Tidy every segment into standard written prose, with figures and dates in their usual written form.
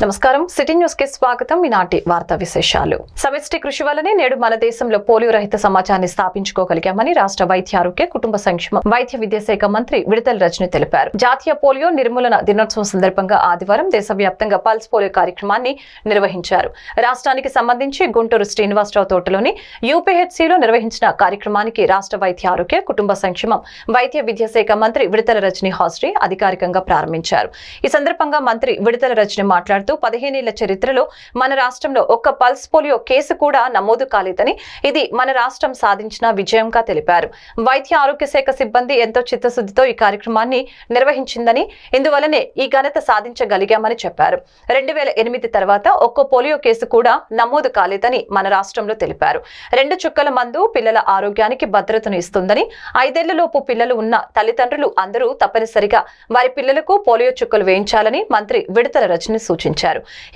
నమస్కారం city news కి స్వాగతం. ఈనాటి వార్తా విశేషాలు. సమిష్టి కృషి వల్లనే నేడు మన దేశంలో పోలియో రహిత సమాజాన్ని స్థాపించుకోగలిగామని రాష్ట్ర వైద్య ఆరోగ్య కుటుంబ సంక్షేమ వైద్య విద్యాశాఖ మంత్రి విడతల రజని తెలిపారు. జాతీయ పోలియో నిర్మూలన దినోత్సవం సందర్భంగా ఆదివారం దేశవ్యాప్తంగా పల్స్ పోలియో కార్యక్రమాన్ని నిర్వహించారు. రాష్ట్రానికి సంబంధించి గుంటూరు శ్రీనివాసరావు తోటలోని యూపీహెచ్సిలో నిర్వహించిన కార్యక్రమానికి రాష్ట్ర వైద్య ఆరోగ్య కుటుంబ సంక్షేమం వైద్య విద్యాశాఖ మంత్రి విడతల రజని హాజరై అధికారికంగా ప్రారంభించారు. ఈ సందర్భంగా మంత్రి విడతల రజని మాట్లాడుతూ 15 ఏళ్ల చరిత్రలో మన రాష్ట్రంలో ఒక్క పల్స్ పోలియో కేసు కూడా నమోదు కాలేదని, ఇది మన రాష్ట్రం సాధించిన విజయంగా తెలిపారు. వైద్య ఆరోగ్య శాఖ సిబ్బంది ఎంతో చిత్తశుద్ధితో ఈ కార్యక్రమాన్ని నిర్వహించిందని, ఇందువల్లనే ఈ ఘనత సాధించగలిగామని చెప్పారు. 2008 తర్వాత ఒక్క పోలియో కేసు కూడా నమోదు కాలేదని మన రాష్ట్రంలో తెలిపారు. 2 చుక్కల మందు పిల్లల ఆరోగ్యానికి భద్రతను ఇస్తుందని, 5 ఏళ్లలోపు పిల్లలు ఉన్న తల్లిదండ్రులు అందరూ తప్పనిసరిగా వారి పిల్లలకు పోలియో చుక్కలు వేయించాలని మంత్రి విడతల రజని సూచించారు.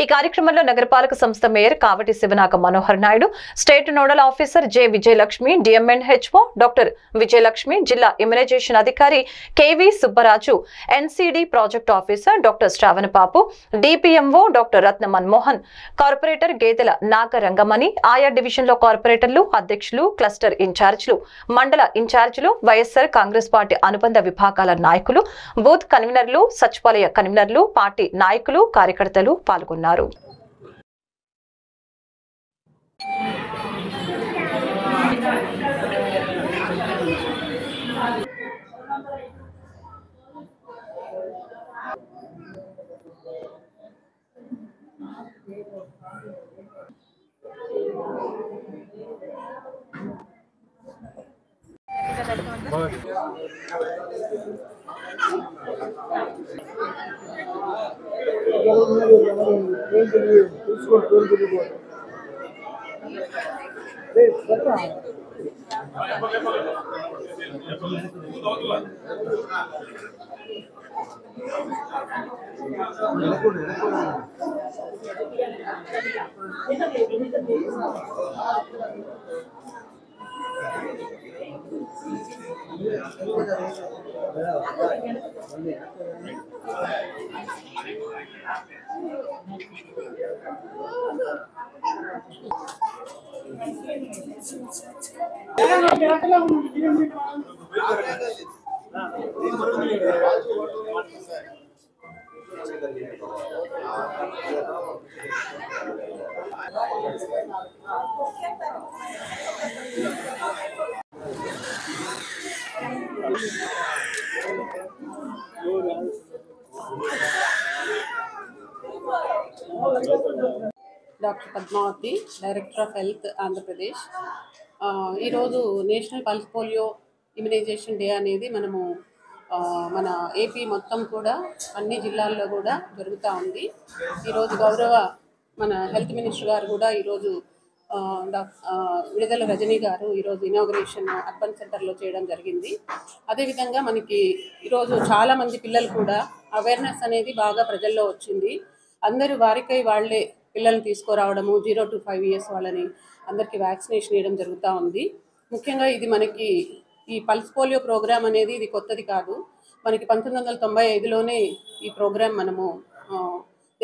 ఈ కార్యక్రమంలో నగరపాలక సంస్థ mayor Kavati Sivanaga Manohar Naidu, state nodal officer J Vijayalakshmi, DMNHO doctor Vijayalakshmi, జిల్లా ఇమ్యునైజేషన్ అధికారి KV Subbaraju, NCD project officer doctor Sravanapapu, DPMO doctor Ratna Manmohan, corporator Gedela Nagarangamani, ఆయా డివిజన్లో కార్పొరేటర్లు, అధ్యక్షులు, క్లస్టర్ ఇన్ఛార్జీలు, మండల ఇన్ఛార్జీలు, వైఎస్ఆర్ కాంగ్రెస్ పార్టీ అనుబంధ విభాగాల నాయకులు, బూత్ కన్వీనర్లు, సచివాలయ కన్వీనర్లు, పార్టీ నాయకులు, కార్యకర్తలు పాల్గొన్నారు. Doctor Padmavathi, director of health Andhra Pradesh. ఈరోజు national pulse polio immunisation day అనేది మనము మన ఏపీ మొత్తం కూడా అన్ని జిల్లాల్లో కూడా జరుగుతూ ఉంది. ఈరోజు గౌరవ మన హెల్త్ మినిస్టర్ గారు కూడా ఈరోజు విడతల రజని గారు ఈరోజు ఇనాగరేషన్ అర్బన్ సెంటర్లో చేయడం జరిగింది. అదేవిధంగా మనకి ఈరోజు చాలామంది పిల్లలు కూడా అవేర్నెస్ అనేది బాగా ప్రజల్లో వచ్చింది. అందరూ వారికై వాళ్ళే పిల్లల్ని తీసుకురావడము, 0 to 5 years వాళ్ళని అందరికీ వ్యాక్సినేషన్ వేయడం జరుగుతూ ఉంది. ముఖ్యంగా ఇది మనకి ఈ పల్స్ పోలియో ప్రోగ్రామ్ అనేది ఇది కొత్తది కాదు. మనకి 1995లోనే ఈ ప్రోగ్రామ్ మనము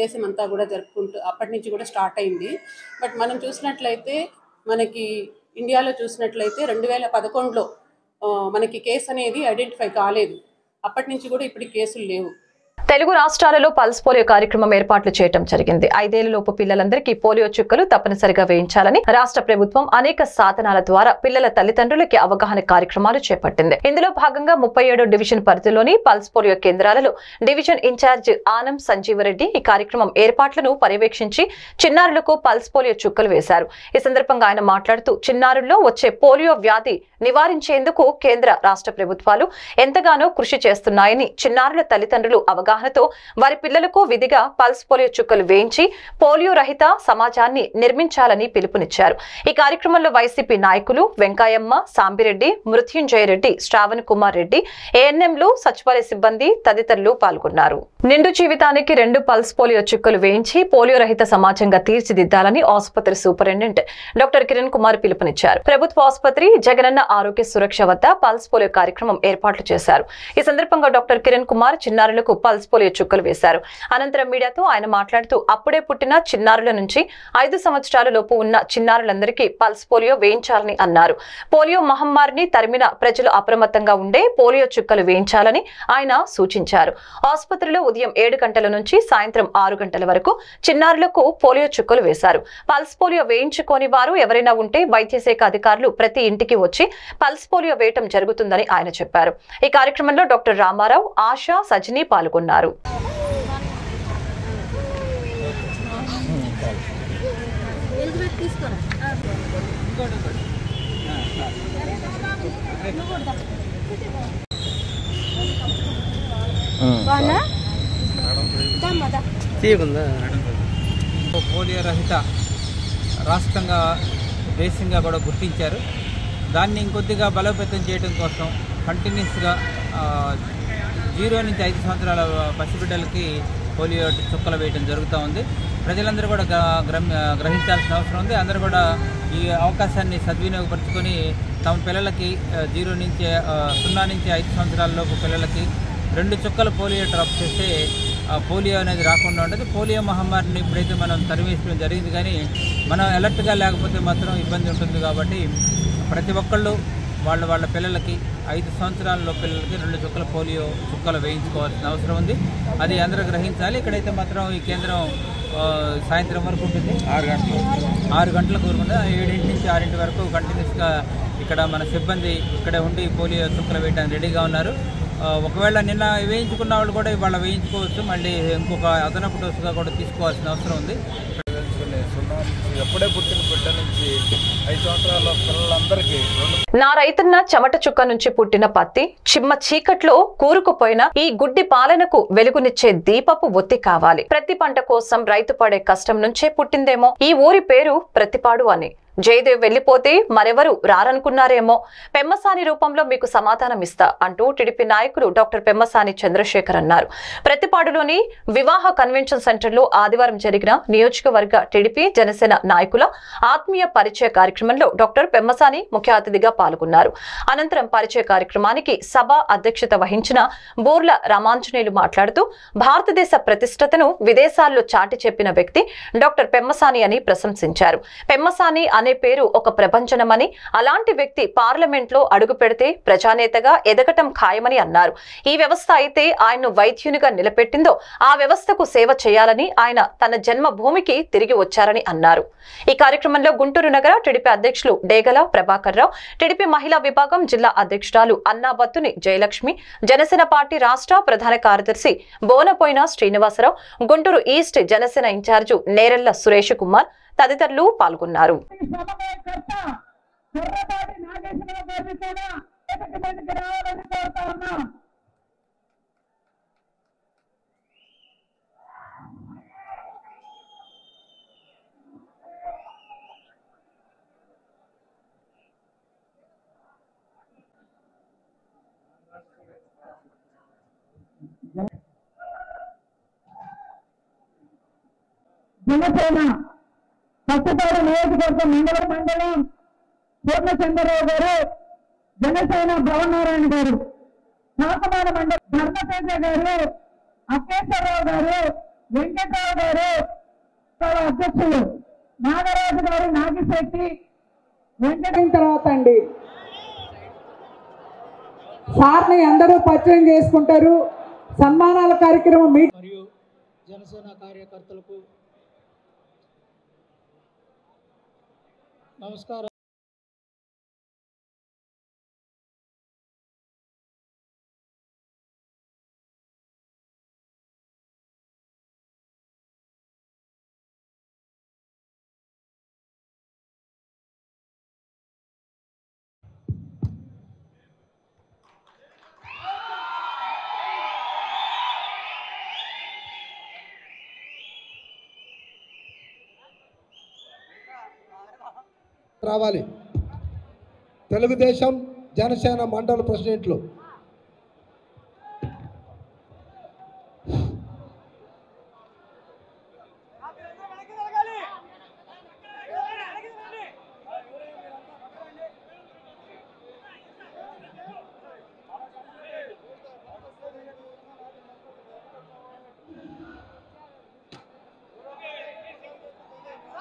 దేశమంతా కూడా జరుపుకుంటూ అప్పటి నుంచి కూడా స్టార్ట్ అయింది. బట్ మనం చూసినట్లయితే మనకి ఇండియాలో చూసినట్లయితే 2011లో మనకి కేసు అనేది ఐడెంటిఫై కాలేదు. అప్పటి నుంచి కూడా ఇప్పుడు కేసులు లేవు. తెలుగు రాష్ట్రాలలో పల్స్ పోలియో కార్యక్రమం ఏర్పాట్లు చేయడం జరిగింది. 5 ఏళ్లలోపు పిల్లలందరికీ పోలియో చుక్కలు తప్పనిసరిగా వేయించాలని రాష్ట్ర ప్రభుత్వం అనేక సాధనాల ద్వారా పిల్లల తల్లిదండ్రులకి అవగాహన కార్యక్రమాలు చేపట్టింది. ఇందులో భాగంగా 37 డివిజన్ పరిధిలోని పల్స్ పోలియో కేంద్రాలలో డివిజన్ ఇన్ఛార్జ్ ఆనం సంజీవరెడ్డి ఈ కార్యక్రమం ఏర్పాట్లను పర్యవేక్షించి చిన్నారులకు పల్స్ పోలియో చుక్కలు వేశారు. ఈ సందర్భంగా ఆయన మాట్లాడుతూ చిన్నారుల్లో వచ్చే పోలియో వ్యాధి నివారించేందుకు కేంద్ర రాష్ట్ర ప్రభుత్వాలు ఎంతగానో కృషి చేస్తున్నాయని, చిన్నారుల తల్లిదండ్రులు అవగాహనతో వారి పిల్లలకు విధిగా పల్స్ పోలియో చుక్కలు వేయించి పోలియో రహిత సమాజాన్ని నిర్మించాలని పిలుపునిచ్చారు. ఈ కార్యక్రమంలో వైసీపీ నాయకులు వెంకయ్యమ్మ, సాంబిరెడ్డి, మృత్యుంజయ రెడ్డి, శ్రావణ్ కుమార్ రెడ్డి, ఏఎన్ఎంలు, సచివాలయ సిబ్బంది తదితరులు పాల్గొన్నారు. నిండు జీవితానికి 2 పల్స్ పోలియో చుక్కలు వేయించి పోలియో రహిత సమాజంగా తీర్చిదిద్దాలని ఆసుపత్రి సూపరింటెండెంట్ డాక్టర్ కిరణ్ కుమార్ పిలుపునిచ్చారు. ప్రభుత్వ ఆసుపత్రి జగనన్న ఆరోగ్య సురక్ష వద్ద పల్స్ పోలియో కార్యక్రమం ఏర్పాట్లు చేశారు. ఈ సందర్భంగా డాక్టర్ కిరణ్ కుమార్ చిన్నారులకు పల్స్ పోలియో చుక్కలు వేశారు. అనంతరం మీడియాతో ఆయన మాట్లాడుతూ అప్పుడే పుట్టిన చిన్నారుల నుంచి 5 సంవత్సరాల లోపు ఉన్న చిన్నారులందరికీ పల్స్ పోలియో వేయించాలని అన్నారు. పోలియో మహమ్మారిని తరిమిన ప్రజలు అప్రమత్తంగా ఉండే పోలియో చుక్కలు వేయించాలని ఆయన సూచించారు. ఆసుపత్రిలో ఉదయం 7 గంటల నుంచి సాయంత్రం 6 గంటల వరకు చిన్నారులకు పోలియో చుక్కలు వేశారు. పల్స్ పోలియో వేయించుకోని వారు ఎవరైనా ఉంటే వైద్య శాఖ అధికారులు ప్రతి ఇంటికి వచ్చి పల్స్ పోలియో వేయటం జరుగుతుందని ఆయన చెప్పారు. ఈ కార్యక్రమంలో డాక్టర్ రామారావు, ఆశా, సజిని పాల్గొన్నారు. పోలియో రహిత రాష్ట్రంగా దేశంగా కూడా గుర్తించారు. దాన్ని ఇంకొద్దిగా బలోపేతం చేయడం కోసం కంటిన్యూస్గా 0 నుంచి 5 సంవత్సరాల పసిబిడ్డలకి పోలియో చుక్కలు వేయడం జరుగుతూ ఉంది. ప్రజలందరూ కూడా గ్రహించాల్సిన అవసరం ఉంది. అందరూ కూడా ఈ అవకాశాన్ని సద్వినియోగపరుచుకొని తమ పిల్లలకి 0 నుంచి 5 సంవత్సరాల లోపు పిల్లలకి 2 చుక్కల పోలియో డ్రాప్ చేస్తే పోలియో అనేది రాకుండా ఉంటుంది. పోలియో మహమ్మారిని ఇప్పుడైతే మనం తరివేయడం జరిగింది, కానీ మనం అలర్ట్గా లేకపోతే మాత్రం ఇబ్బంది ఉంటుంది. కాబట్టి ప్రతి ఒక్కళ్ళు వాళ్ళ పిల్లలకి 5 సంవత్సరాల పిల్లలకి 2 చుక్కల పోలియో చుక్కలు వేయించుకోవాల్సిన అవసరం ఉంది. అది అందరూ గ్రహించాలి. ఇక్కడైతే మాత్రం ఈ కేంద్రం సాయంత్రం వరకు ఉంటుంది, 6 గంటలకు ఊరుకుంటుంది. 7 నుంచి 6 వరకు కంటిన్యూస్గా ఇక్కడ మన సిబ్బంది ఇక్కడే ఉండి పోలియో చుక్కలు వేయడానికి రెడీగా ఉన్నారు. ఒకవేళ నిన్న వేయించుకున్న వాళ్ళు కూడా ఇవాళ వేయించుకోవచ్చు. మళ్ళీ ఇంకొక అదనపు డోసుగా కూడా తీసుకోవాల్సిన అవసరం ఉంది. ఎప్పుడే పుట్టిన బిడ్డ నుంచి 5 సంవత్సరాల పిల్లలందరికీ నా రైతన్న చెమట చుక్క నుంచి పుట్టిన పత్తి చిమ్మ చీకట్లో కూరుకుపోయిన ఈ గుడ్డి పాలనకు వెలుగునిచ్చే దీపపు ఒత్తి కావాలి. ప్రతి పంట కోసం రైతు పడే కష్టం నుంచే పుట్టిందేమో ఈ ఊరి పేరు ప్రతిపాడు అని. జయదేవ్ వెళ్లిపోతే మరెవరు రారనుకున్నారేమో, పెమ్మసాని రూపంలో మీకు సమాధానం ఇస్తా అంటూ టీడీపీ నాయకులు డాక్టర్ పెమ్మసాని చంద్రశేఖర్ అన్నారు. ప్రతిపాడులోని వివాహ కన్వెన్షన్ సెంటర్లో ఆదివారం జరిగిన నియోజకవర్గ టీడీపీ జనసేన నాయకుల ఆత్మీయ పరిచయ కార్యక్రమంలో డాక్టర్ పెమ్మసాని ముఖ్య అతిథిగా పాల్గొన్నారు. అనంతరం పరిచయ కార్యక్రమానికి సభ అధ్యక్షత వహించిన బూర్ల రామాంజనేయులు మాట్లాడుతూ భారతదేశ ప్రతిష్టతను విదేశాల్లో చాటి చెప్పిన వ్యక్తి డాక్టర్ పెమ్మసాని అని ప్రశంసించారు. పెమ్మసాని అనే పేరు ఒక ప్రభంజనమని, అలాంటి వ్యక్తి పార్లమెంట్ లో అడుగు పెడితే ప్రజానేతగా ఎదగటం ఖాయమని అన్నారు. ఈ వ్యవస్థ అయితే ఆయన్ను వైద్యునిగా నిలబెట్టిందో ఆ వ్యవస్థకు సేవ చేయాలని ఆయన తన జన్మభూమికి తిరిగి వచ్చారని అన్నారు. ఈ కార్యక్రమంలో గుంటూరు నగర టీడీపీ అధ్యక్షులు డేగల ప్రభాకర్ రావు, టీడీపీ మహిళా విభాగం జిల్లా అధ్యక్షురాలు అన్నాబత్తుని జయలక్ష్మి, జనసేన పార్టీ రాష్ట్ర ప్రధాన కార్యదర్శి బోనపోయిన శ్రీనివాసరావు, గుంటూరు ఈస్ట్ జనసేన ఇన్ఛార్జు నేరెళ్ల సురేష్ కుమార్ తదితరులు పాల్గొన్నారు. జనసేన పట్టుపాడు నియోజకవర్గం మండలం పూర్ణచంద్రరావు గారు, జనసేన భవనారాయణ గారు, శాసనాల మండలి ధర్మతేజ గారు, అక్కేశ్వరరావు గారు, వెంకట్రావు గారు, అధ్యక్షులు నాగరాజు గారు, నాగిశెట్టి వెంకటైన తర్వాత అండి సార్ని అందరూ పరిచయం చేసుకుంటారు. సన్మానాల కార్యక్రమం మరియు జనసేన కార్యకర్తలకు నమస్కారం. రావాలి. తెలుగుదేశం జనసేన మండల ప్రెసిడెంట్లు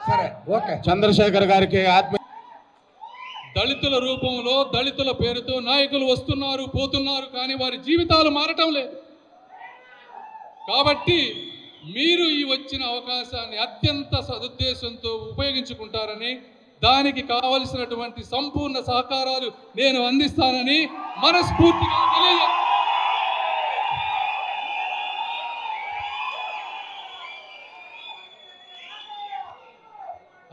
సరే ఓకే. చంద్రశేఖర్ గారికి ఆత్మ దళితుల రూపంలో దళితుల పేరుతో నాయకులు వస్తున్నారు పోతున్నారు, కానీ వారి జీవితాలు మారటం లేదు. కాబట్టి మీరు ఈ వచ్చిన అవకాశాన్ని అత్యంత సదుద్దేశంతో ఉపయోగించుకుంటారని, దానికి కావలసినటువంటి సంపూర్ణ సహకారాలు నేను అందిస్తానని మనస్ఫూర్తిగా తెలియజేస్తాను.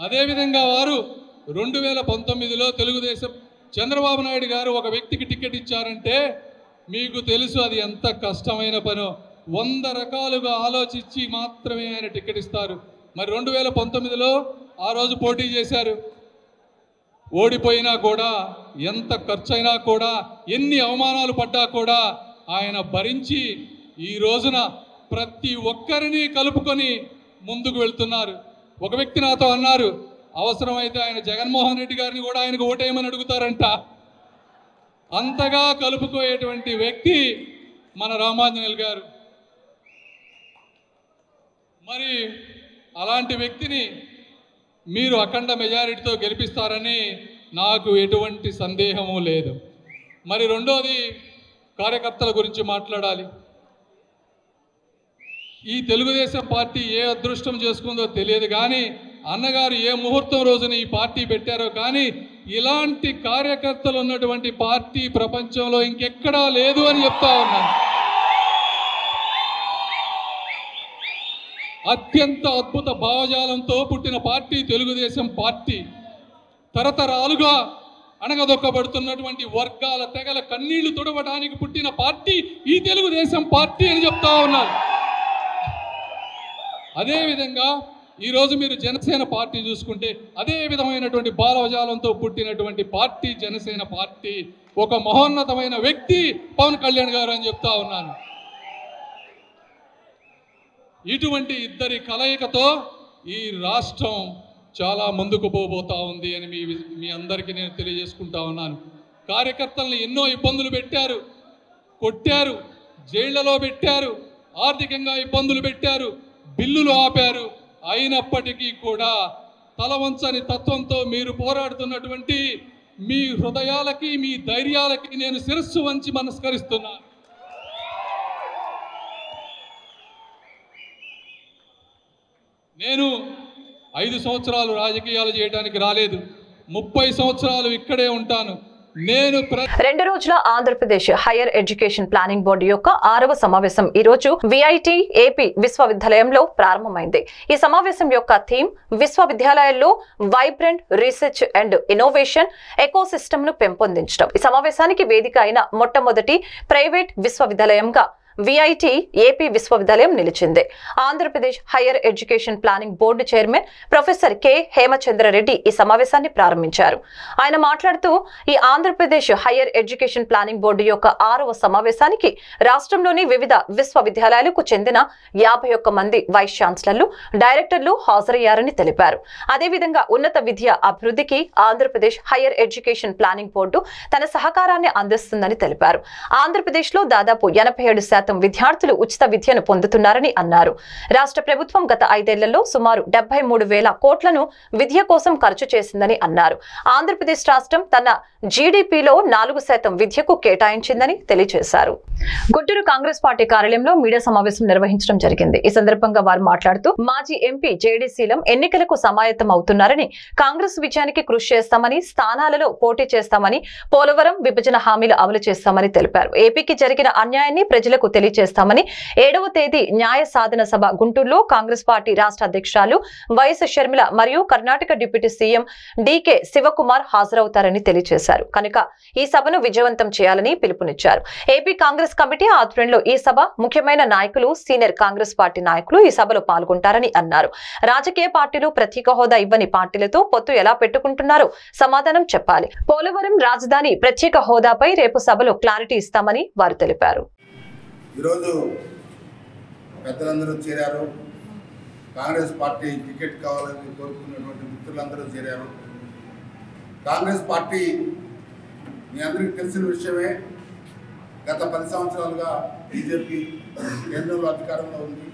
అదేవిధంగా వారు 2019లో తెలుగుదేశం చంద్రబాబు నాయుడు గారు ఒక వ్యక్తికి టికెట్ ఇచ్చారంటే మీకు తెలుసు అది ఎంత కష్టమైన పనో. 100 రకాలుగా ఆలోచించి మాత్రమే ఆయన టికెట్ ఇస్తారు. మరి 2019లో ఆ రోజు పోటీ చేశారు, ఓడిపోయినా కూడా ఎంత ఖర్చైనా కూడా ఎన్ని అవమానాలు పడ్డా కూడా ఆయన భరించి ఈ రోజున ప్రతి ఒక్కరిని కలుపుకొని ముందుకు వెళ్తున్నారు. ఒక వ్యక్తి నాతో అన్నారు, అవసరమైతే ఆయన జగన్మోహన్ రెడ్డి గారిని కూడా ఆయనకు ఓటేయమని అడుగుతారంట. అంతగా కలుపుకోయేటువంటి వ్యక్తి మన రామాంజనేయులు గారు. మరి అలాంటి వ్యక్తిని మీరు అఖండ మెజారిటీతో గెలిపిస్తారని నాకు ఎటువంటి సందేహము లేదు. మరి రెండోది, కార్యకర్తల గురించి మాట్లాడాలి. ఈ తెలుగుదేశం పార్టీ ఏ అదృష్టం చేసుకుందో తెలియదు, కానీ అన్నగారు ఏ ముహూర్తం రోజున ఈ పార్టీ పెట్టారో కానీ ఇలాంటి కార్యకర్తలు ఉన్నటువంటి పార్టీ ప్రపంచంలో ఇంకెక్కడా లేదు అని చెప్తా ఉన్నాను. అత్యంత అద్భుత భావజాలంతో పుట్టిన పార్టీ తెలుగుదేశం పార్టీ. తరతరాలుగా అణగదొక్కబడుతున్నటువంటి వర్గాల తెగల కన్నీళ్లు తుడవడానికి పుట్టిన పార్టీ ఈ తెలుగుదేశం పార్టీ అని చెప్తా ఉన్నారు. అదేవిధంగా ఈరోజు మీరు జనసేన పార్టీ చూసుకుంటే అదే విధమైనటువంటి భావజాలంతో పుట్టినటువంటి పార్టీ జనసేన పార్టీ. ఒక మహోన్నతమైన వ్యక్తి పవన్ కళ్యాణ్ గారు అని చెప్తా ఉన్నాను. ఇటువంటి ఇద్దరి కలయికతో ఈ రాష్ట్రం చాలా ముందుకు పోబోతా ఉంది అని మీ అందరికీ నేను తెలియజేసుకుంటా ఉన్నాను. కార్యకర్తలను ఎన్నో ఇబ్బందులు పెట్టారు, కొట్టారు, జైళ్లలో పెట్టారు, ఆర్థికంగా ఇబ్బందులు పెట్టారు, బిల్లులు ఆపారు. అయినప్పటికీ కూడా తలవంచని తత్వంతో మీరు పోరాడుతున్నటువంటి మీ హృదయాలకి మీ ధైర్యాలకి నేను శిరస్సు వంచి నమస్కరిస్తున్నాను. నేను 5 సంవత్సరాలు రాజకీయాలు చేయడానికి రాలేదు, 30 సంవత్సరాలు ఇక్కడే ఉంటాను. నేను 2 రోజుల Andhra Pradesh higher education planning board యొక్క 6వ సమావేశం ఈ రోజు విఐటి ఏపీ విశ్వవిద్యాలయంలో ప్రారంభమైంది. ఈ సమావేశం యొక్క థీమ్ విశ్వవిద్యాలయాల్లో vibrant research and innovation ecosystem ను పెంపొందించడం. ఈ సమావేశానికి వేదిక అయిన మొట్టమొదటి ప్రైవేట్ విశ్వవిద్యాలయంగా విఐటి ఏపీ విశ్వవిద్యాలయం నిలిచింది. Andhra Pradesh higher education planning board chairman professor K Hemachandra Reddy ఈ సమావేశాన్ని ప్రారంభించారు. ఆయన మాట్లాడుతూ ఈ Andhra Pradesh higher education planning board యొక్క 6వ సమావేశానికి రాష్ట్రంలోని వివిధ విశ్వవిద్యాలయాలకు చెందిన 51 మంది వైస్ ఛాన్సలర్లు, డైరెక్టర్లు హాజరయ్యారని తెలిపారు. అదేవిధంగా ఉన్నత విద్య అభివృద్ధికి Andhra Pradesh higher education planning board తన సహకారాన్ని అందిస్తుందని తెలిపారు. ఆంధ్రప్రదేశ్ లో దాదాపు 87% విద్యార్థులు ఉచిత విద్యను పొందుతున్నారని అన్నారు. రాష్ట్ర ప్రభుత్వం గత 5 ఏళ్లలో సుమారు 73,000 కోట్లను విద్య కోసం ఖర్చు చేసిందని అన్నారు. ఆంధ్రప్రదేశ్ రాష్ట్రం తన జీడీపీలో 4% విద్యకు కేటాయించిందని తెలియజేశారు. గుంటూరు కాంగ్రెస్ పార్టీ కార్యాలయంలో మీడియా సమావేశం నిర్వహించడం జరిగింది. ఈ సందర్భంగా వారు మాట్లాడుతూ మాజీ ఎంపీ జేడీసీలం ఎన్నికలకు సమాయత్తం అవుతున్నారని, కాంగ్రెస్ విజయానికి కృషి చేస్తామని, స్థానాలలో పోటీ చేస్తామని, పోలవరం విభజన హామీలు అమలు చేస్తామని తెలిపారు. ఏపీకి జరిగిన అన్యాయాన్ని ప్రజలకు తెలియజేస్తామని 7వ తేదీ న్యాయ సాధన సభ గుంటూరులో కాంగ్రెస్ పార్టీ రాష్ట్ర అధ్యక్షురాలు వైఎస్ షర్మిల మరియు Karnataka deputy CM DK Shivakumar హాజరవుతారని తెలియజేశారు. కనుక ఈ సభను విజయవంతం చేయాలని పిలుపునిచ్చారు. ఏపీ కాంగ్రెస్ కమిటీ ఆధ్వర్యంలో ఈ సభ ముఖ్యమైన నాయకులు, సీనియర్ కాంగ్రెస్ పార్టీ నాయకులు ఈ సభలో పాల్గొంటారని అన్నారు. రాజకీయ పార్టీలు ప్రత్యేక హోదా ఇవ్వని పార్టీలతో పొత్తు ఎలా పెట్టుకుంటున్నారో సమాధానం చెప్పాలి. పోలవరం రాజధాని ప్రత్యేక హోదాపై రేపు సభలో క్లారిటీ ఇస్తామని వారు తెలిపారు. ఈరోజు పెద్దలందరూ చేరారు. కాంగ్రెస్ పార్టీ టికెట్ కావాలని కోరుకున్నటువంటి మిత్రులందరూ చేరారు. కాంగ్రెస్ పార్టీ మీ అందరికీ తెలిసిన విషయమే. గత 10 సంవత్సరాలుగా బీజేపీ కేంద్రంలో అధికారంలో ఉంది.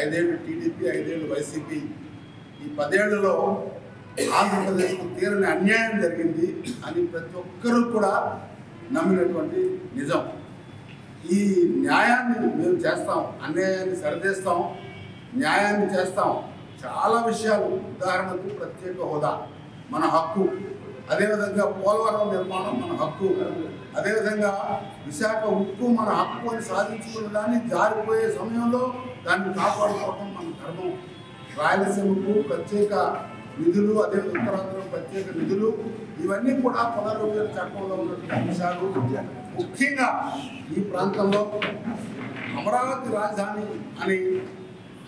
5 ఏళ్ళు టీడీపీ, 5 ఏళ్ళు వైసీపీ ఈ 10 ఏళ్లలో ఆంధ్రప్రదేశ్కు తీరని అన్యాయం జరిగింది అని ప్రతి ఒక్కరూ కూడా నమ్మినటువంటి నిజం. ఈ న్యాయాన్ని మేము చేస్తాం, అన్యాయాన్ని సరిచేస్తాం, న్యాయాన్ని చేస్తాం. చాలా విషయాలు, ఉదాహరణకు ప్రత్యేక హోదా మన హక్కు, అదేవిధంగా పోలవరం నిర్మాణం మన హక్కు, అదేవిధంగా విశాఖ ఉక్కు మన హక్కు అని సాధించుకున్న దాన్ని జారిపోయే సమయంలో దాన్ని కాపాడుకోవడం మన ధర్మం. రాయలసీమకు ప్రత్యేక నిధులు, అదే ఉత్తరాంధ్ర ప్రత్యేక నిధులు, ఇవన్నీ కూడా పునర్విభజన చట్టంలో ఉన్నటువంటి అంశాలు. ముఖ్యంగా ఈ ప్రాంతంలో అమరావతి రాజధాని అని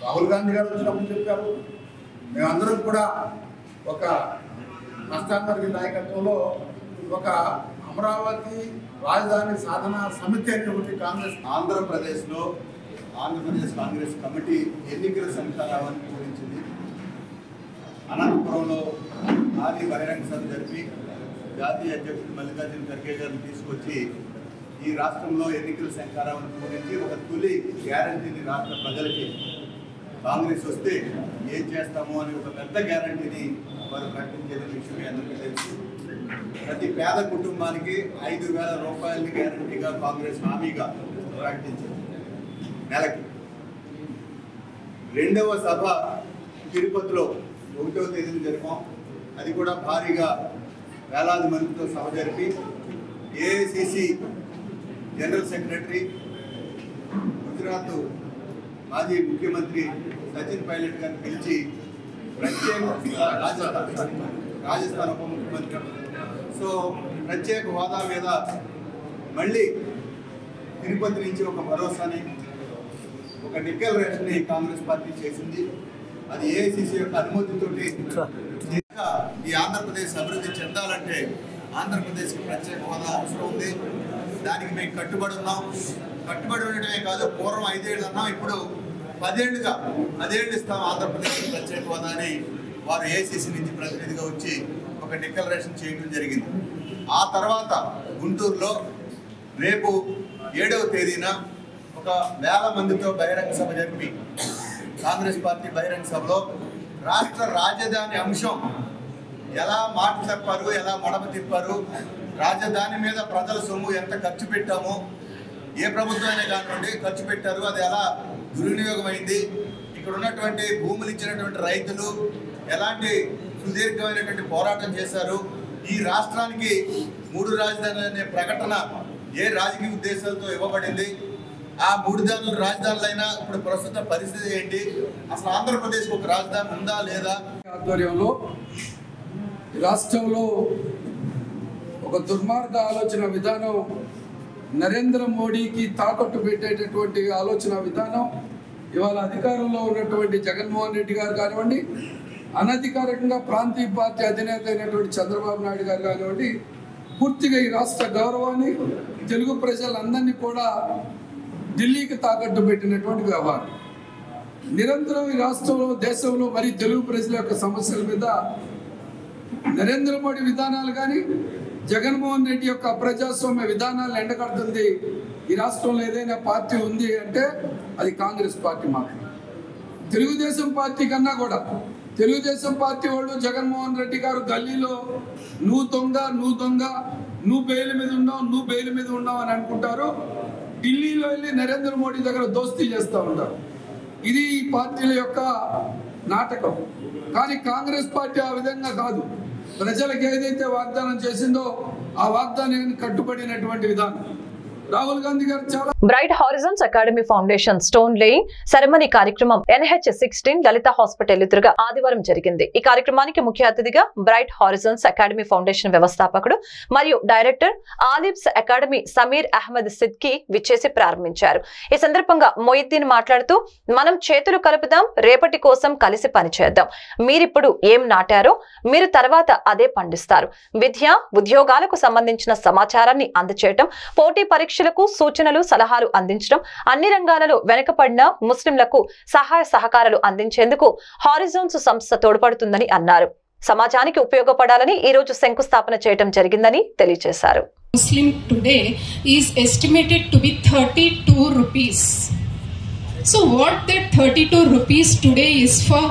రాహుల్ గాంధీ గారు వచ్చినప్పుడు చెప్పారు. మేమందరం కూడా ఒక నష్టాంతర్గ నాయకత్వంలో ఒక అమరావతి రాజధాని సాధన సమితి అని ఒకటి కాంగ్రెస్ ఆంధ్రప్రదేశ్లో ఆంధ్రప్రదేశ్ కాంగ్రెస్ కమిటీ ఎన్నికల సంఘారావాన్ని పూరించింది. అనంతపురంలో భారీ బహిరంగ సభ జరిపి జాతీయ అధ్యక్షుడు మల్లికార్జున ఖర్గే గారిని తీసుకొచ్చి ఈ రాష్ట్రంలో ఎన్నికల శంఖారావాన్ని పూరించి ఒక తొలి గ్యారంటీని రాష్ట్ర ప్రజలకి కాంగ్రెస్ వస్తే ఏం చేస్తాము అని ఒక పెద్ద గ్యారంటీని వారు ప్రకటించేది విషయం అందరికీ తెలుసు. ప్రతి పేద కుటుంబానికి 5,000 రూపాయలని గ్యారంటీగా కాంగ్రెస్ హామీగా ప్రకటించింది నెలకి. 2వ సభ తిరుపతిలో 1వ తేదీన జరిపాం. అది కూడా భారీగా వేలాది మందితో సభ జరిపి ఏఐసిసి జనరల్ సెక్రటరీ, గుజరాత్ మాజీ ముఖ్యమంత్రి సచిన్ పైలట్ గారిని పిలిచి ప్రత్యేక రాజస్థాన్ ఉప ముఖ్యమంత్రి ప్రత్యేక హోదా మీద మళ్ళీ తిరుపతి నుంచి ఒక భరోసాని, ఒక డిక్లరేషన్ని కాంగ్రెస్ పార్టీ చేసింది. అది ఏఐసిసి యొక్క అనుమతితోటి ఈ ఆంధ్రప్రదేశ్ అభివృద్ధి చెందాలంటే ఆంధ్రప్రదేశ్కి ప్రత్యేక హోదా అవసరం ఉంది. దానికి మేము కట్టుబడి ఉన్నాం. కట్టుబడి ఉండటమే కాదు, పూర్వం 5 ఏళ్ళు అన్నాం, ఇప్పుడు 10 ఏళ్ళుగా 10 ఏళ్ళు ఇస్తాం ఆంధ్రప్రదేశ్కి ప్రత్యేక హోదా అని వారు ఏఐసిసి నుంచి ప్రతినిధిగా వచ్చి ఒక డిక్లరేషన్ చేయడం జరిగింది. ఆ తర్వాత గుంటూరులో రేపు 7వ తేదీన ఒక 1000 మందితో బహిరంగ సభ జరిపి కాంగ్రెస్ పార్టీ బహిరంగ సభలో రాష్ట్ర రాజధాని అంశం ఎలా మాట తప్పారు, ఎలా మడమ తిప్పారు, రాజధాని మీద ప్రజల సొమ్ము ఎంత ఖర్చు పెట్టామో, ఏ ప్రభుత్వమైనా కానివ్వండి ఖర్చు పెట్టారు, అది ఎలా దుర్వినియోగం అయింది, ఇక్కడ ఉన్నటువంటి భూములు ఇచ్చినటువంటి రైతులు ఎలాంటి సుదీర్ఘమైనటువంటి పోరాటం చేశారు, ఈ రాష్ట్రానికి 3 రాజధానులు అనే ప్రకటన ఏ రాజకీయ ఉద్దేశాలతో ఇవ్వబడింది, ఆ 3 రాజధానులైనా ఇప్పుడు ప్రస్తుత పరిస్థితి ఏంటి, అసలు ఆంధ్రప్రదేశ్కి ఒక రాజధాని ఉందా లేదా. ఆధ్వర్యంలో రాష్ట్రంలో ఒక దుర్మార్గ ఆలోచన విధానం, నరేంద్ర మోడీకి తాకట్టు పెట్టేటటువంటి ఆలోచన విధానం ఇవాళ అధికారంలో ఉన్నటువంటి జగన్మోహన్ రెడ్డి గారు కానివ్వండి, అనధికారికంగా ప్రాంతీయ పార్టీ అధినేత అయినటువంటి చంద్రబాబు నాయుడు గారు కానివ్వండి, పూర్తిగా ఈ రాష్ట్ర గౌరవాన్ని, తెలుగు ప్రజలందరినీ కూడా ఢిల్లీకి తాకట్టు పెట్టినటువంటి వ్యవహారం. నిరంతరం ఈ రాష్ట్రంలో, దేశంలో మరి తెలుగు ప్రజల యొక్క సమస్యల మీద నరేంద్ర మోడీ విధానాలు కానీ, జగన్మోహన్ రెడ్డి యొక్క ప్రజాస్వామ్య విధానాలను ఎండగడుతుంది ఈ రాష్ట్రంలో ఏదైనా పార్టీ ఉంది అంటే అది కాంగ్రెస్ పార్టీ మాత్రమే. తెలుగుదేశం పార్టీ కన్నా కూడా తెలుగుదేశం పార్టీ వాళ్ళు జగన్మోహన్ రెడ్డి గారు గల్లీలో నువ్వు దొంగ, నువ్వు దొంగ, నువ్వు బెయిల్ మీద ఉన్నావు, నువ్వు బెయిల్ మీద ఉన్నావు అని అనుకుంటారు. ఢిల్లీలో వెళ్ళి నరేంద్ర మోడీ దగ్గర దోస్తీ చేస్తూ ఉంటారు. ఇది ఈ పార్టీల యొక్క నాటకం. కానీ కాంగ్రెస్ పార్టీ ఆ విధంగా కాదు. ప్రజలకు ఏదైతే వాగ్దానం చేసిందో ఆ వాగ్దానాన్ని కట్టుబడినటువంటి విధానం. రాహుల్ గాంధీ గారు చాలా bright horizons academy foundation stone laying ceremony కార్యక్రమం NH16 లలిత హాస్పిటల్ ఎదురుగా ఆదివారం జరిగింది. ఈ కార్యక్రమానికి ముఖ్య అతిథిగా బ్రైట్ హారిజన్స్ అకాడమీ ఫౌండేషన్ వ్యవస్థాపకుడు మరియు డైరెక్టర్ ఆలిబ్స్ అకాడమీ సమీర్ అహ్మద్ సిద్కి విచ్చేసి ప్రారంభించారు. ఈ సందర్భంగా మొయిద్దీన్ మాట్లాడుతూ, మనం చేతులు కలుపుదాం, రేపటి కోసం కలిసి పనిచేద్దాం. మీరిప్పుడు ఏం నాటారో మీరు తర్వాత అదే పండిస్తారు. విద్య, ఉద్యోగాలకు సంబంధించిన సమాచారాన్ని అందచేయటం, పోటీ పరీక్షలకు సూచనలు, సలహాలు అందించడం, అన్ని రంగాలలో వెనుకబడిన ముస్లింలకు సహాయ సహకారాలు అందించేందుకు హారిజోన్స్ సంస్థ తోడ్పడుతుందని అన్నారు. సమాజానికి ఉపయోగపడాలని ఈ రోజు శంకుస్థాపన చేయడం జరిగిందని తెలియజేశారు. Muslim today is estimated to be 32 rupees. So what that 32 rupees today is for?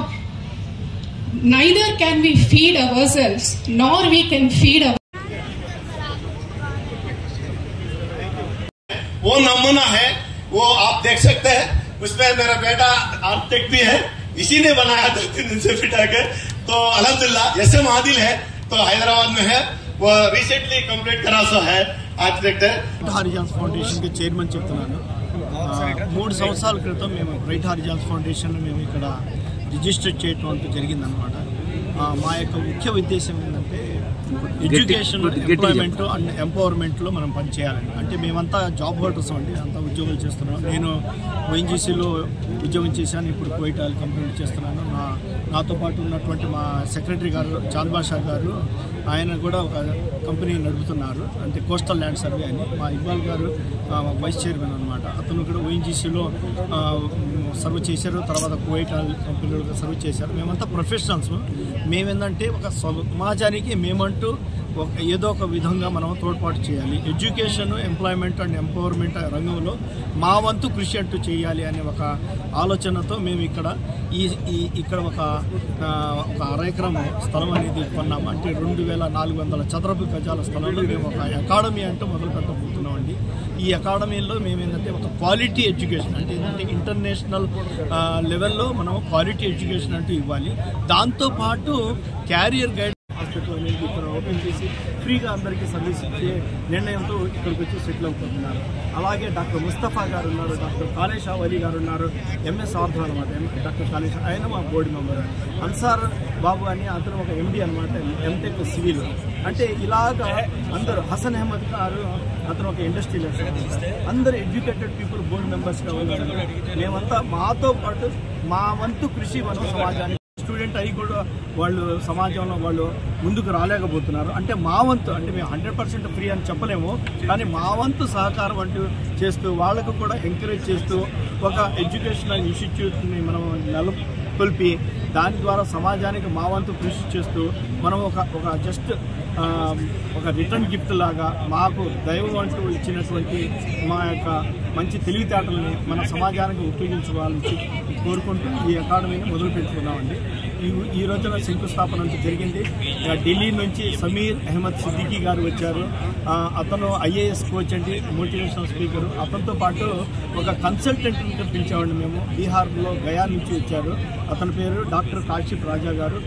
neither can we feed ourselves nor we can feed our वो नमूना है, वो आप देख सकते हैं। उसमें मेरा बेटा आर्किटेक्ट भी है, इसी ने बनाया 2-3 दिन से फिटा के। तो अल्हम्दुलिल्लाह SM आदिल है, तो हैदराबाद में है, वो रिसेंटली कंप्लीट करा सो है आर्किटेक्ट। హారిజాన్స్ ఫౌండేషన్ కి చైర్మన్ చెప్తున్నాను. 3 సంవత్సరాల క్రితం మేము బ్రైట్ హారిజాన్స్ ఫౌండేషన్ మేము ఇక్కడ రిజిస్టర్ చేయడం అంటూ జరిగిందనమాట. మా యొక్క ముఖ్య ఉద్దేశం ఏంటంటే ఎడ్యుకేషన్, ఎంప్లాయ్మెంట్ అండ్ ఎంపవర్మెంట్లో మనం పనిచేయాలని. అంటే మేమంతా జాబ్ హోల్డర్స్ అండి, అంతా ఉద్యోగాలు చేస్తున్నాం. నేను ONGCలో ఉద్యోగం చేశాను, ఇప్పుడు కువైట్ ఆయిల్ కంపెనీలో చేస్తున్నాను. నాతో పాటు ఉన్నటువంటి మా సెక్రటరీ గారు చాంద్ బాషా గారు, ఆయన కూడా ఒక కంపెనీ నడుపుతున్నారు, అంటే కోస్టల్ ల్యాండ్ సర్వే అని. మా ఇక్బాల్ గారు వైస్ చైర్మన్ అనమాట, అతను కూడా ONGCలో సర్వ్ చేశారు, తర్వాత కువైట్ ఆయిల్ కంపెనీలో సర్వ్ చేశారు. మేమంతా ప్రొఫెషనల్స్. మేమేందంటే ఒక సమాజానికి మేమంటూ ఏదో ఒక విధంగా మనం తోడ్పాటు చేయాలి. ఎడ్యుకేషన్, ఎంప్లాయ్మెంట్ అండ్ ఎంపవర్మెంట్ రంగంలో మా వంతు కృషి అంటూ చేయాలి అనే ఒక ఆలోచనతో మేము ఇక్కడ ఒక అరెకరం స్థలం అనేది కొన్నాము. అంటే 2400 చదరపు గజాల స్థలంలో మేము ఒక అకాడమీ అంటూ మొదలు పెట్టబోతున్నాం అండి. ఈ అకాడమీలో మేము ఏంటంటే ఒక క్వాలిటీ ఎడ్యుకేషన్, అంటే ఏంటంటే ఇంటర్నేషనల్ లెవెల్లో మనం క్వాలిటీ ఎడ్యుకేషన్ అంటూ ఇవ్వాలి. దాంతోపాటు క్యారియర్ గైడ్ హాస్పిటల్ అనేది ఇక్కడ ఓపెన్ చేసి ఫ్రీగా అందరికీ సర్వీస్ ఇచ్చే నిర్ణయంతో ఇక్కడికి వచ్చి సెటిల్ అవుతున్నారు. అలాగే డాక్టర్ ముస్తఫా గారు ఉన్నారు, డాక్టర్ కాలేషా వలీ గారు ఉన్నారు, MS ఆర్థర్ అనమాట, డాక్టర్ కాలేషా, ఆయన మా బోర్డు మెంబర్. అన్సార్ బాబు అని అతను ఒక MD అనమాట, MTech సివిల్. అంటే ఇలాగా అందరూ, హసన్ అహ్మద్ గారు అతను ఒక ఇండస్ట్రియల్ అందరూ ఎడ్యుకేటెడ్ పీపుల్ బోర్డు మెంబర్స్గా ఉన్నారు. మేమంతా మాతో పాటు మా వంతు కృషి మనం సమాజానికి స్టూడెంట్ అయ్యి కూడా వాళ్ళు సమాజంలో వాళ్ళు ముందుకు రాలేకపోతున్నారు. అంటే మా వంతు, అంటే మేము 100% ఫ్రీ అని చెప్పలేము, కానీ మా వంతు సహకారం అంటూ చేస్తూ వాళ్ళకు కూడా ఎంకరేజ్ చేస్తూ ఒక ఎడ్యుకేషనల్ ఇన్స్టిట్యూట్ని మనం నెలకొల్పి దాని ద్వారా సమాజానికి మా వంతు కృషి చేస్తూ మనం ఒక జస్ట్ ఒక రిటర్న్ గిఫ్ట్ లాగా మాకు దైవం అంటూ ఇచ్చినటువంటి మా యొక్క మంచి తెలివితేటల్ని మన సమాజానికి ఉపయోగించుకోవాలని కోరుకుంటూ ఈ అకాడమీని మొదలు పెట్టుకున్నామండి. ఈ రోజున శంకుస్థాపన అంటూ జరిగింది. ఢిల్లీ నుంచి సమీర్ అహ్మద్ సిద్దికీ గారు వచ్చారు. అతను IAS కోచ్ అండి, మోటివేషనల్ స్పీకర్. అతనితో పాటు ఒక కన్సల్టెంట్ పిలిచామండి మేము, బీహార్లో గయా నుంచి వచ్చారు. అతని పేరు డాక్టర్ కాశిఫ్ రాజా గారు.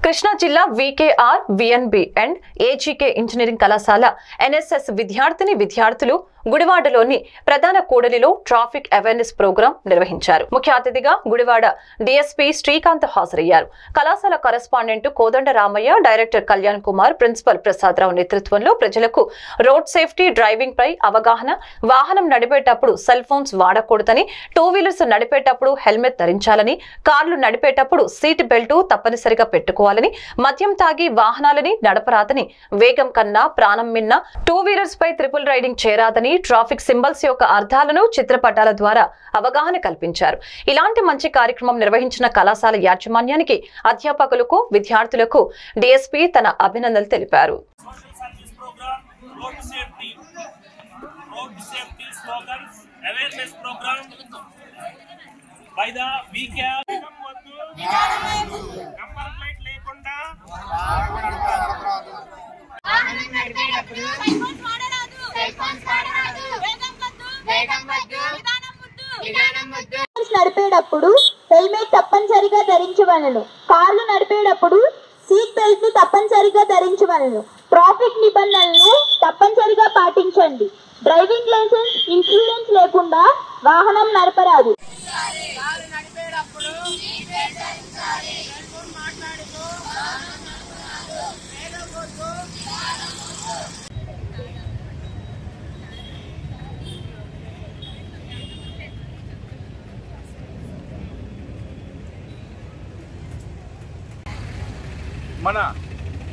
కృష్ణా జిల్లా VKR, VNB and AGK engineering కళాశాల NSS విద్యార్థులు గుడివాడలోని ప్రధాన కూడలిలో ట్రాఫిక్ అవేర్నెస్ ప్రోగ్రాం నిర్వహించారు. ముఖ్య అతిథిగా గుడివాడ DSP శ్రీకాంత్ హాజరయ్యారు. కళాశాల కరెస్పాండెంట్ కోదండ రామయ్య, డైరెక్టర్ కళ్యాణ్ కుమార్, ప్రిన్సిపల్ ప్రసాదరావు నేతృత్వంలో ప్రజలకు రోడ్ సేఫ్టీ, డ్రైవింగ్ పై అవగాహన, వాహనం నడిపేటప్పుడు సెల్ ఫోన్స్ వాడకూడదని, 2 వీలర్స్ నడిపేటప్పుడు హెల్మెట్ ధరించాలని, కార్లు నడిపేటప్పుడు సీట్ బెల్ట్ తప్పనిసరిగా పెట్టుకోవాలని, మద్యం తాగి వాహనాలని నడపరాదని, వేగం కన్నా ప్రాణం మిన్న 2 వీలర్స్ పై ట్రిపుల్ రైడింగ్ చేరాదని, ట్రాఫిక్ సింబల్స్ యొక్క అర్థాలను చిత్రపటాల ద్వారా అవగాహన కల్పించారు. ఇలాంటి మంచి కార్యక్రమం నిర్వహించిన కళాశాల యాజమాన్యానికి, అధ్యాపకులకు, విద్యార్థులకు DSP తన అభినందనలు తెలిపారు. నడిపేటప్పుడు హెల్మెట్ తప్పనిసరిగా ధరించవలెను. కార్లు నడిపేటప్పుడు సీట్ బెల్ట్ ని తప్పనిసరిగా ధరించవలెను. ట్రాఫిక్ నిబంధనలను తప్పనిసరిగా పాటించండి. డ్రైవింగ్ లైసెన్స్, ఇన్సూరెన్స్ లేకుండా వాహనం నడపరాదు. మన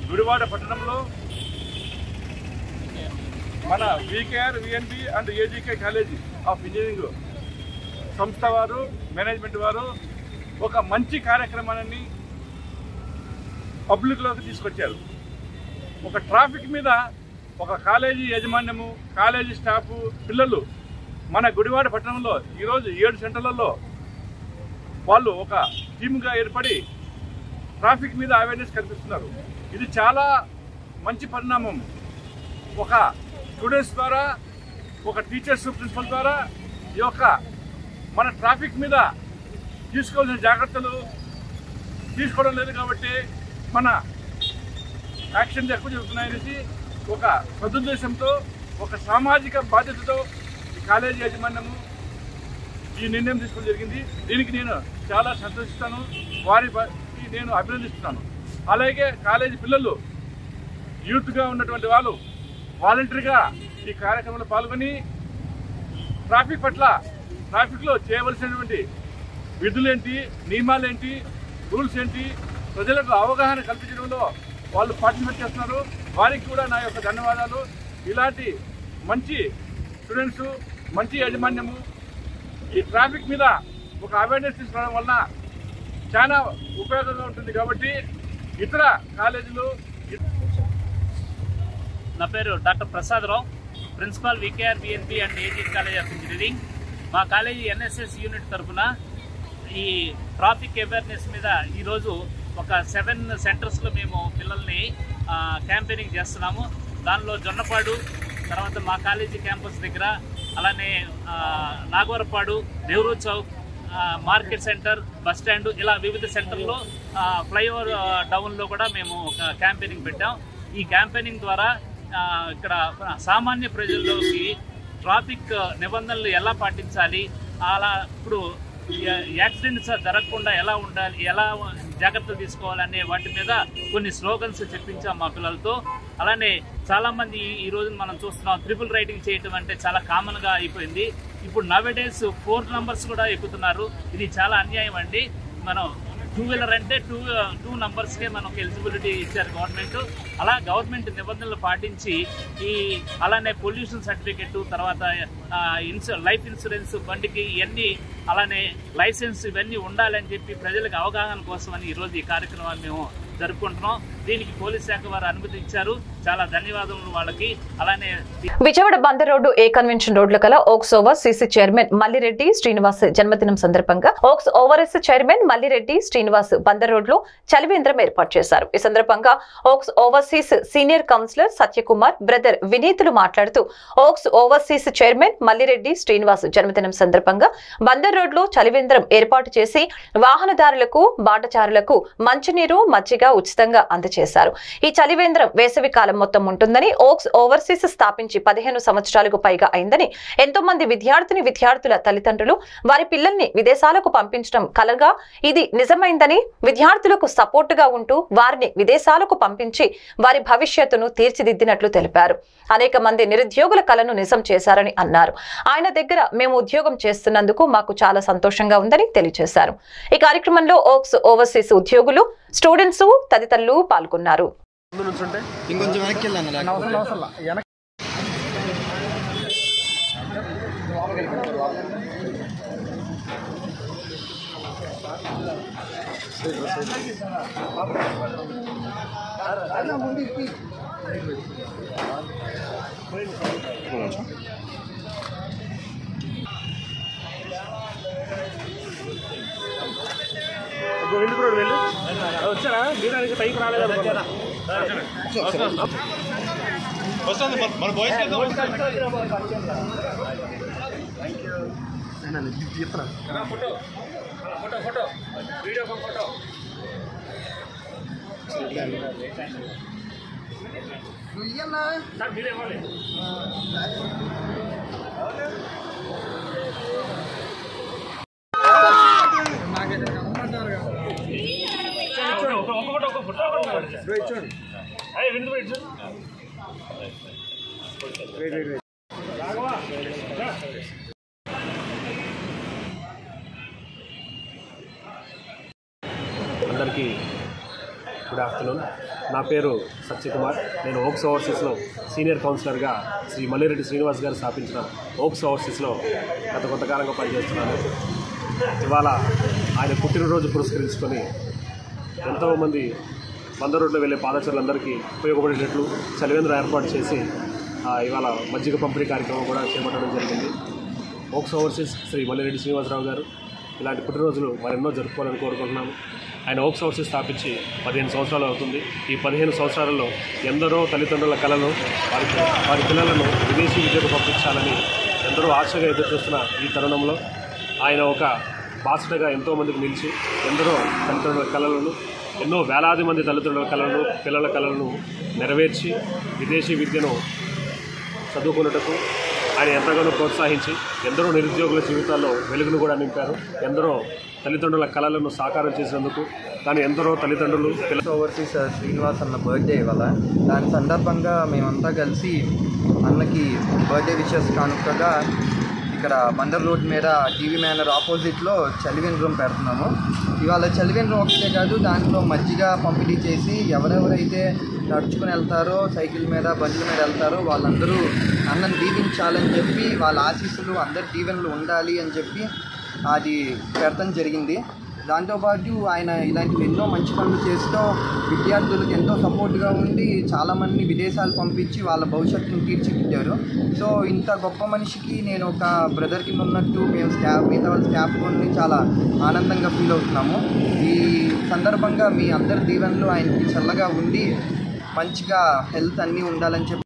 గుడివాడ పట్టణంలో మన VKR, VNB and AGK college of engineering సంస్థ వారు, మేనేజ్మెంట్ వారు ఒక మంచి కార్యక్రమాన్ని పబ్లిక్లోకి తీసుకొచ్చారు. ఒక ట్రాఫిక్ మీద ఒక కాలేజీ యాజమాన్యము, కాలేజీ స్టాఫ్, పిల్లలు మన గుడివాడ పట్టణంలో ఈరోజు 7 సెంటర్లలో వాళ్ళు ఒక టీమ్గా ఏర్పడి ట్రాఫిక్ మీద అవేర్నెస్ కల్పిస్తున్నారు. ఇది చాలా మంచి పరిణామం. ఒక స్టూడెంట్స్ ద్వారా, ఒక టీచర్స్, ప్రిన్సిపల్ ద్వారా ఈ యొక్క మన ట్రాఫిక్ మీద తీసుకోవాల్సిన జాగ్రత్తలు తీసుకోవడం లేదు కాబట్టి మన యాక్షన్స్ ఎక్కువ జరుగుతున్నాయనేసి ఒక సదుద్దేశంతో, ఒక సామాజిక బాధ్యతతో ఈ కాలేజీ యాజమాన్యము ఈ నిర్ణయం తీసుకోవడం జరిగింది. దీనికి నేను చాలా సంతోషిస్తాను, వారికి నేను అభినందిస్తున్నాను. అలాగే కాలేజీ పిల్లలు, యూత్గా ఉన్నటువంటి వాళ్ళు వాలంటరీగా ఈ కార్యక్రమంలో పాల్గొని ట్రాఫిక్ పట్ల, ట్రాఫిక్లో చేయవలసినటువంటి విధులేంటి, నియమాలేంటి, రూల్స్ ఏంటి, ప్రజలకు అవగాహన కల్పించడంలో వాళ్ళు పార్టిసిపేట్ చేస్తున్నారు. వారికి కూడా నా యొక్క ధన్యవాదాలు. ఇలాంటి మంచి స్టూడెంట్స్, మంచి యాజమాన్యము ఈ ట్రాఫిక్ మీద ఒక అవేర్నెస్ తీసుకోవడం వలన చాలా ఉపయోగంగా ఉంటుంది. కాబట్టి ఇతర కాలేజీలు. నా పేరు doctor Prasada Rao, principal VKR VNP and AG college of engineering. మా కాలేజీ ఎన్ఎస్ఎస్ యూనిట్ తరఫున ఈ ట్రాఫిక్ అవేర్నెస్ మీద ఈరోజు ఒక 7 సెంటర్స్లో మేము పిల్లల్ని క్యాంపెయినింగ్ చేస్తున్నాము. దానిలో జొన్నపాడు, తర్వాత మా కాలేజీ క్యాంపస్ దగ్గర, అలానే Nagavarapadu, Nehru Chowk, market centre, bus stand, ఇలా వివిధ సెంటర్లో ఫ్లైఓవర్ డౌన్లో కూడా మేము ఒక క్యాంపెయినింగ్ పెట్టాం. ఈ క్యాంపెయినింగ్ ద్వారా ఇక్కడ సామాన్య ప్రజల్లోకి ట్రాఫిక్ నిబంధనలు ఎలా పాటించాలి, అలా ఇప్పుడు యాక్సిడెంట్స్ జరగకుండా ఎలా ఉండాలి, ఎలా జాగ్రత్తలు తీసుకోవాలనే వాటి మీద కొన్ని స్లోగన్స్ చెప్పించాం మా పిల్లలతో. అలానే చాలామంది ఈ రోజు మనం చూస్తున్నాం, ట్రిపుల్ రైడింగ్ చేయటం అంటే చాలా కామన్గా అయిపోయింది. ఇప్పుడు నవేడేస్ 4 నంబర్స్ కూడా ఎక్కుతున్నారు. ఇది చాలా అన్యాయం అండి. మనం 2 వీలర్ అంటే 2 నంబర్స్కే మనకు ఎలిజిబిలిటీ ఇచ్చారు గవర్నమెంట్. అలా గవర్నమెంట్ నిబంధనలు పాటించి అలానే పొల్యూషన్ సర్టిఫికెట్, తర్వాత లైఫ్ ఇన్సూరెన్స్ బండికి ఇవన్నీ, అలానే లైసెన్స్, ఇవన్నీ ఉండాలని చెప్పి ప్రజలకు అవగాహన కోసమని ఈరోజు ఈ కార్యక్రమాన్ని మేము జరుపుకుంటున్నాం. దీనికి పోలీస్ శాఖ వారు అనుమతి ఇచ్చారు, చాలా ధన్యవాదములు వాళ్ళకి. అలానే విజయవాడ బందర్ రోడ్డు ఏ కన్వెన్షన్ రోడ్ల కల Oaks overseas chairman Mallireddy Srinivas జన్మదినం సందర్భంగా Oaks overseas chairman Mallireddy Srinivas Bandar రోడ్లో చలివేంద్రం ఏర్పాటు చేశారు. ఈ సందర్భంగా Oaks overseas senior counsellor Satyakumar brother వినీతులు మాట్లాడుతూ, Oaks overseas chairman Mallireddy Srinivas జన్మదినం సందర్భంగా బందర్ రోడ్లో చలివేంద్రం ఏర్పాటు చేసి వాహనదారులకు, బాటచారులకు మంచినీరు, మజ్జిగ ఉచితంగా అందజేశారు. ఈ చలివేంద్రం వేసవి కాలం మొత్తం ఉంటుందని, ఓక్స్ ఓవర్సీస్ స్థాపించి 15 సంవత్సరాలకు పైగా అయిందని, ఎంతో మంది విద్యార్థుల తల్లిదండ్రులు వారి పిల్లల్ని విదేశాలకు పంపించడం కలగా ఇది నిజమైందని, విద్యార్థులకు సపోర్టుగా ఉంటూ వారిని విదేశాలకు పంపించి వారి భవిష్యత్తును తీర్చిదిద్దినట్లు తెలిపారు. అనేక మంది నిరుద్యోగుల కలను నిజం చేశారని అన్నారు. ఆయన దగ్గర మేము ఉద్యోగం చేస్తున్నందుకు మాకు చాలా సంతోషంగా ఉందని తెలియజేశారు. ఈ కార్యక్రమంలో ఓక్స్ ఓవర్సీస్ ఉద్యోగులు, స్టూడెంట్స్ తదితరులు పాల్గొన్నారు. ఇంకొంచెం వెనక్కి వచ్చారా మీరు పైకి రాలేదు మన boys photo video photo sir మీరే ఇవ్వాలి. అందరికీ గుడ్ ఆఫ్టర్నూన్. నా పేరు సత్యకుమార్. నేను ఓక్స్ ఓవర్సీస్లో సీనియర్ కౌన్సిలర్గా శ్రీ మల్లిరెడ్డి శ్రీనివాస్ గారు స్థాపించిన ఓక్స్ ఓవర్సీస్లో గత కొంతకాలంగా పనిచేస్తున్నాను. ఇవాళ ఆయన పుట్టినరోజు పురస్కరించుకొని ఎంతోమంది బందర్ రోడ్లో వెళ్ళే పాదచారులందరికీ ఉపయోగపడేటట్లు చలివేంద్రం ఏర్పాటు చేసి ఇవాళ మజ్జిగ పంపిణీ కార్యక్రమం కూడా చేపట్టడం జరిగింది. ఓక్స్ ఓవర్సీస్ శ్రీ మల్లిరెడ్డి శ్రీనివాసరావు గారు, ఇలాంటి పుట్టినరోజులు మరెన్నో జరుపుకోవాలని కోరుకుంటున్నాను. ఆయన ఓక్స్ హౌసెస్ స్థాపించి 15 సంవత్సరాలు అవుతుంది. ఈ 15 సంవత్సరాలలో ఎందరో తల్లిదండ్రుల కళను వారి పిల్లలను విదేశీ విద్యకు పంపించాలని ఎందరో ఆశగా ఎదురుచూస్తున్న ఈ తరుణంలో ఆయన ఒక బాసటగా ఎంతోమందికి నిలిచి ఎందరో తల్లిదండ్రుల కళలను, ఎన్నో వేలాది మంది తల్లిదండ్రుల కళలను, పిల్లల కళలను నెరవేర్చి విదేశీ విద్యను చదువుకున్నటకు ఆయన ఎంతగానో ప్రోత్సహించి ఎందరో నిరుద్యోగుల జీవితాల్లో వెలుగును కూడా నింపారు. ఎందరో తల్లిదండ్రుల కళలను సాకారం చేసినందుకు కానీ ఎందరో తల్లిదండ్రులు ఓవర్సీస్ శ్రీనివాస్ అన్న బర్త్డే ఇవాళ. దాని సందర్భంగా మేమంతా కలిసి అన్నకి బర్త్డే విషెస్ కానుకగా ఇక్కడ బందర్ రోడ్ మీద టీవీ మేనర్ ఆపోజిట్లో చలివిన్ రూమ్ పెడుతున్నాము. ఇవాళ చలివిన్ రూమ్ ఒకటే కాదు, దాంట్లో మజ్జిగ పంపిణీ చేసి ఎవరెవరైతే నడుచుకుని వెళ్తారో, సైకిల్ మీద, బండ్ల మీద వెళ్తారో వాళ్ళందరూ అన్నను దీవించాలని చెప్పి, వాళ్ళ ఆశీస్సులు అందరి దీవెనలు ఉండాలి అని చెప్పి అది పెడతాం జరిగింది. దాంతోపాటు ఆయన ఇలాంటివి ఎన్నో మంచి పనులు చేస్తూ విద్యార్థులకు ఎంతో సపోర్ట్గా ఉండి చాలామంది విదేశాలు పంపించి వాళ్ళ భవిష్యత్తును తీర్చిదిద్దారు. సో ఇంత గొప్ప మనిషికి నేను ఒక బ్రదర్కి ఉన్నట్టు మేము మిగతా వాళ్ళ స్టాఫ్ కొన్ని చాలా ఆనందంగా ఫీల్ అవుతున్నాము. ఈ సందర్భంగా మీ అందరి దీవెనలు ఆయనకి చల్లగా ఉండి మంచిగా హెల్త్ అన్నీ ఉండాలని చెప్పి